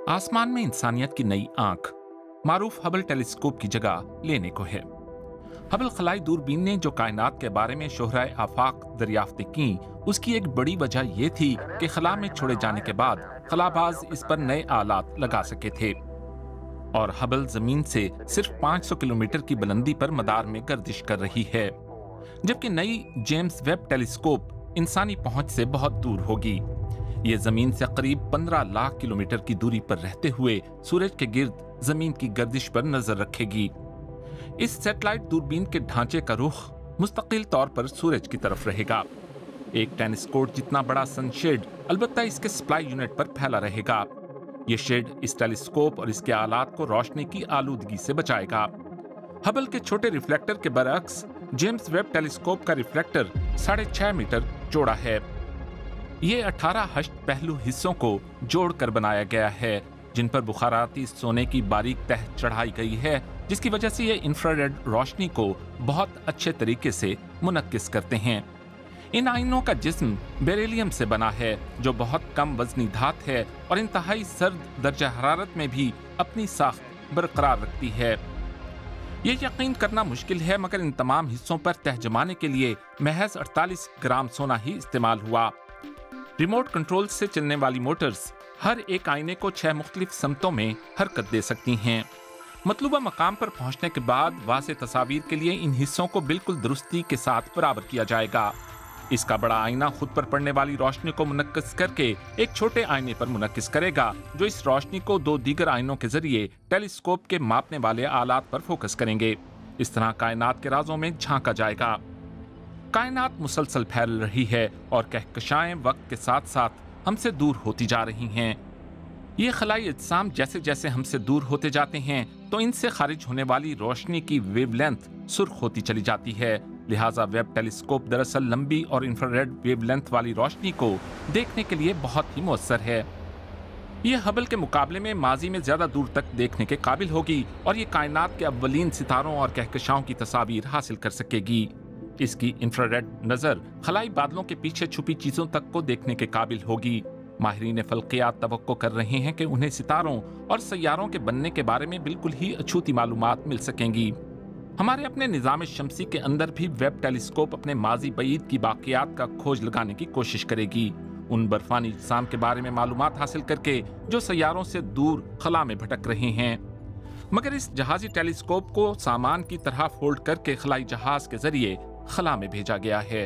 आसमान में इंसानियत की नई आंख मारूफ हबल टेलीस्कोप की जगह लेने को है। हबल खलाई दूरबीन ने जो कायनात के बारे में शोहराए आफाक दरियाफ्तें की, उसकी एक बड़ी वजह यह थी कि खला में छोड़े जाने के बाद खलाबाज इस पर नए आलात लगा सके थे। और हबल जमीन से सिर्फ 500 किलोमीटर की बुलंदी पर मदार में गर्दिश कर रही है, जबकि नई जेम्स वेब टेलीस्कोप इंसानी पहुंच से बहुत दूर होगी। ये जमीन से करीब 15 लाख किलोमीटर की दूरी पर रहते हुए सूरज के गिर्द जमीन की गर्दिश पर नजर रखेगी। इस सैटेलाइट दूरबीन के ढांचे का रुख मुस्तकिल तौर पर सूरज की तरफ रहेगा। एक टेनिस कोर्ट जितना बड़ा सनशेड अलबत्ता इसके सप्लाई यूनिट पर फैला रहेगा। यह शेड इस टेलीस्कोप और इसके आलात को रोशनी की आलूदगी से बचाएगा। हबल के छोटे रिफ्लेक्टर के बरअक्स जेम्स वेब टेलीस्कोप का रिफ्लेक्टर 6.5 मीटर चौड़ा है। ये 18 हष्ट पहलू हिस्सों को जोड़कर बनाया गया है, जिन पर बुखाराती सोने की बारीक तह चढ़ाई गई है, जिसकी वजह से ये इंफ्रारेड रोशनी को बहुत अच्छे तरीके से मुनक्किस करते हैं। इन आईनों का जिस्म बेरिलियम से बना है, जो बहुत कम वजनी धात है और इंतहाई सर्द दर्जा हरारत में भी अपनी साख्त बरकरार रखती है। ये यकीन करना मुश्किल है, मगर इन तमाम हिस्सों पर तह जमाने के लिए महज 48 ग्राम सोना ही इस्तेमाल हुआ। रिमोट कंट्रोल से चलने वाली मोटर्स हर एक आईने को 6 मुख्तलिफ समतों में हरकत दे सकती हैं। मतलूबा मकाम पर पहुंचने के बाद वाज़े तस्वीर के लिए इन हिस्सों को बिल्कुल दुरुस्ती के साथ बराबर किया जाएगा। इसका बड़ा आईना खुद पर पड़ने वाली रोशनी को मुनक्किस करके एक छोटे आईने पर मुनक्किस करेगा, जो इस रोशनी को 2 दीगर आईनों के जरिए टेलीस्कोप के मापने वाले आलात पर फोकस करेंगे। इस तरह कायनात के राजों में झांका जाएगा। कायनात मुसलसल फैल रही है और कहकशाएं वक्त के साथ साथ हमसे दूर होती जा रही हैं। ये खलाई अजसाम जैसे जैसे हमसे दूर होते जाते हैं, तो इनसे खारिज होने वाली रोशनी की वेवलेंथ सुर्ख होती चली जाती है। लिहाजा वेब टेलीस्कोप दरअसल लंबी और इंफ्रारेड वेवलेंथ वाली रोशनी को देखने के लिए बहुत ही मुअस्सर है। यह हबल के मुकाबले में माजी में ज्यादा दूर तक देखने के काबिल होगी और ये कायनात के अव्वलीन सितारों और कहकशाओं की तस्वीर हासिल कर सकेगी। इसकी इंफ्रारेड नजर खलाई बादलों के पीछे छुपी चीजों तक को देखने के काबिल होगी। माहिरीन फल्कियात तवक्को कर रहे हैं कि उन्हें सितारों और सैयारों के बनने के बारे में बिल्कुल ही अछूती मालूमात मिल सकेंगी। हमारे अपने निज़ाम शमसी के अंदर भी वेब टेलीस्कोप अपने माजी बईद की बाकियात का खोज लगाने की कोशिश करेगी, उन बर्फानी अजसाम के बारे में मालूमात हासिल करके जो सैयारों से दूर खला में भटक रहे हैं। मगर इस जहाजी टेलीस्कोप को सामान की तरह फोल्ड करके खलाई जहाज के जरिए खला में भेजा गया है।